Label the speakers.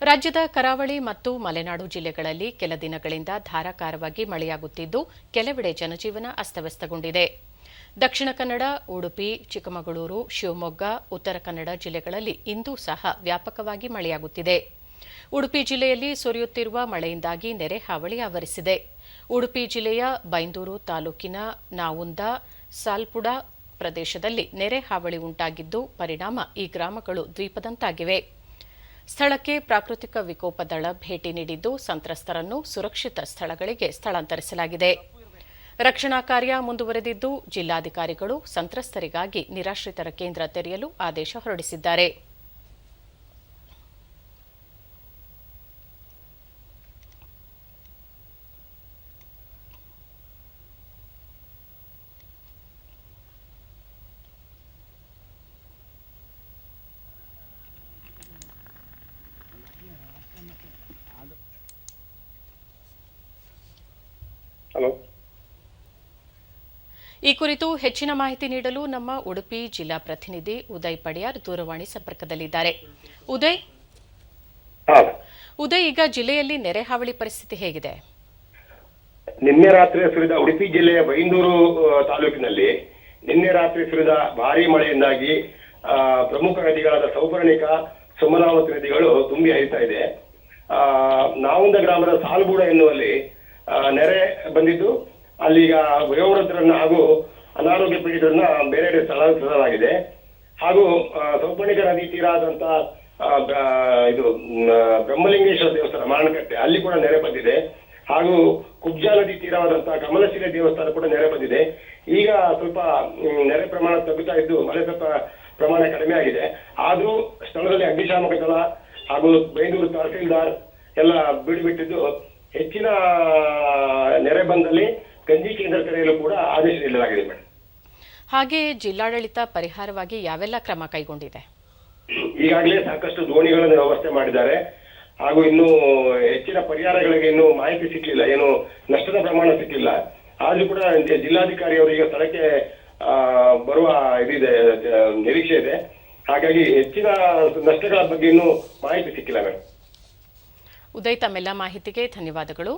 Speaker 1: ರಾಜ್ಯದ ಕರಾವಳಿ ಮತ್ತು ಮಲೆನಾಡು ಜಿಲ್ಲೆಗಳಲ್ಲಿ ಕೆಲ ದಿನಗಳಿಂದ ಧಾರಾಕಾರವಾಗಿ ಮಳೆಯಾಗುತ್ತಿದ್ದು ಕೆಲವೆಡೆ ಜನಜೀವನ ಅಸ್ತವ್ಯಸ್ತಗೊಂಡಿದೆ. ದಕ್ಷಿಣ ಕನ್ನಡ, ಉಡುಪಿ, ಚಿಕ್ಕಮಗಳೂರು, ಶಿವಮೊಗ್ಗ, ಉತ್ತರ ಕನ್ನಡ ಜಿಲ್ಲೆಗಳಲ್ಲಿ ಇಂದೂ ಸಹ ವ್ಯಾಪಕವಾಗಿ ಮಳೆಯಾಗುತ್ತಿದೆ. ಉಡುಪಿ ಜಿಲ್ಲೆಯಲ್ಲಿ ಸುರಿಯುತ್ತಿರುವ ಮಳೆಯಿಂದಾಗಿ ನೆರೆ ಹಾವಳಿ ಆವರಿಸಿದೆ. ಉಡುಪಿ ಜಿಲ್ಲೆಯ ಬೈಂದೂರು ತಾಲೂಕಿನ ನಾವುಂದ, ಸಾಲ್ಪುಡ ಪ್ರದೇಶದಲ್ಲಿ ನೆರೆ ಹಾವಳಿ ಉಂಟಾಗಿದ್ದು ಪರಿಣಾಮ ಈ ಗ್ರಾಮಗಳು ದ್ವೀಪದಂತಾಗಿವೆ. ಸ್ಥಳಕ್ಕೆ ಪ್ರಾಕೃತಿಕ ವಿಕೋಪ ದಳ ಭೇಟಿ ನೀಡಿದ್ದು ಸಂತ್ರಸ್ತರನ್ನು ಸುರಕ್ಷಿತ ಸ್ಥಳಗಳಿಗೆ ಸ್ಥಳಾಂತರಿಸಲಾಗಿದೆ. ರಕ್ಷಣಾ ಕಾರ್ಯ ಮುಂದುವರೆದಿದ್ದು ಜಿಲ್ಲಾಧಿಕಾರಿಗಳು ಸಂತ್ರಸ್ತರಿಗಾಗಿ ನಿರಾಶ್ರಿತರ ಕೇಂದ್ರ ತೆರೆಯಲು ಆದೇಶ ಹೊರಡಿಸಿದ್ದಾರೆ. ಈ ಕುರಿತು ಹೆಚ್ಚಿನ ಮಾಹಿತಿ ನೀಡಲು ನಮ್ಮ ಉಡುಪಿ ಜಿಲ್ಲಾ ಪ್ರತಿನಿಧಿ ಉದಯ್ ಪಡಿಯಾರ್ ದೂರವಾಣಿ ಸಂಪರ್ಕದಲ್ಲಿದ್ದಾರೆ. ಉದಯ್, ಈಗ ಜಿಲ್ಲೆಯಲ್ಲಿ ನೆರೆ ಹಾವಳಿ ಪರಿಸ್ಥಿತಿ ಹೇಗಿದೆ?
Speaker 2: ನಿನ್ನೆ ರಾತ್ರಿ ಸುರಿದ ಉಡುಪಿ ಜಿಲ್ಲೆಯ ಬೈಂದೂರು ತಾಲೂಕಿನಲ್ಲಿ ನಿನ್ನೆ ರಾತ್ರಿ ಸುರಿದ ಭಾರೀ ಮಳೆಯಿಂದಾಗಿ ಪ್ರಮುಖ ನದಿಗಳಾದ ಸೌಪರ್ಣಿಕ, ಸೋಮನಾಮತಿ ನದಿಗಳು ತುಂಬಿ ಹರಿತಾ ಇದೆ. ನಾವುಂದ ಗ್ರಾಮದ ಸಾಲ್ಬೂಡ ಎನ್ನುವಲ್ಲಿ ನೆರೆ ಬಂದಿದ್ದು ಅಲ್ಲಿಗ ವಯೋವೃದ್ಧರನ್ನ ಹಾಗೂ ಅನಾರೋಗ್ಯ ಪೀಡಿತರನ್ನ ಬೇರೆ ಸ್ಥಳಾಂತರಿಸಲಾಗಿದೆ. ಹಾಗೂ ಸೌಪರ್ಣಿಕ ನದಿ ತೀರಾದಂತ ಇದು ಬ್ರಹ್ಮಲಿಂಗೇಶ್ವರ ದೇವಸ್ಥಾನ ಮಾರಣಕಟ್ಟೆ ಅಲ್ಲಿ ಕೂಡ ನೆರೆ ಬಂದಿದೆ. ಹಾಗೂ ಕುಬ್ಜಾ ನದಿ ತೀರವಾದಂತಹ ಕಮಲಶಿಲೆ ದೇವಸ್ಥಾನ ಕೂಡ ನೆರೆ ಬಂದಿದೆ. ಈಗ ಸ್ವಲ್ಪ ನೆರೆ ಪ್ರಮಾಣ ತಗ್ಗುತ್ತಾ ಇದ್ದು ಮಳೆ ಸ್ವಲ್ಪ ಪ್ರಮಾಣ ಕಡಿಮೆ ಆಗಿದೆ. ಆದ್ರೂ ಸ್ಥಳದಲ್ಲಿ ಅಗ್ನಿಶಾಮಕ ದಳ ಹಾಗೂ ಬೈಂದೂರು ತಹಸೀಲ್ದಾರ್ ಎಲ್ಲ ಬಿಟ್ಟಿದ್ದು ಹೆಚ್ಚಿನ ನೆರೆ ಬಂದಲ್ಲಿ ಗಂಜಿ ಕೇಂದ್ರ ತೆರೆಯಲು ಕೂಡ ಆದೇಶ ನೀಡಲಾಗಿದೆ ಮೇಡಮ್.
Speaker 1: ಹಾಗೆ ಜಿಲ್ಲಾಡಳಿತ ಪರಿಹಾರವಾಗಿ ಯಾವೆಲ್ಲ ಕ್ರಮ ಕೈಗೊಂಡಿದೆ?
Speaker 2: ಈಗಾಗಲೇ ಸಾಕಷ್ಟು ದೋಣಿಗಳನ್ನು ವ್ಯವಸ್ಥೆ ಮಾಡಿದ್ದಾರೆ. ಹಾಗೂ ಇನ್ನು ಹೆಚ್ಚಿನ ಪರಿಹಾರಗಳಿಗೆ ಇನ್ನೂ ಮಾಹಿತಿ ಸಿಕ್ಕಿಲ್ಲ, ಏನು ನಷ್ಟದ ಪ್ರಮಾಣ ಸಿಕ್ಕಿಲ್ಲ. ಆದ್ರೂ ಕೂಡ ಜಿಲ್ಲಾಧಿಕಾರಿ ಅವರಿಗೆ ಸ್ಥಳಕ್ಕೆ ಬರುವ ಇದಿದೆ, ನಿರೀಕ್ಷೆ ಇದೆ. ಹಾಗಾಗಿ ಹೆಚ್ಚಿನ ನಷ್ಟಗಳ ಬಗ್ಗೆ ಇನ್ನೂ ಮಾಹಿತಿ ಸಿಕ್ಕಿಲ್ಲ ಮೇಡಮ್.
Speaker 1: ಉದಯ್, ತಮ್ಮೆಲ್ಲ ಮಾಹಿತಿಗೆ ಧನ್ಯವಾದಗಳು.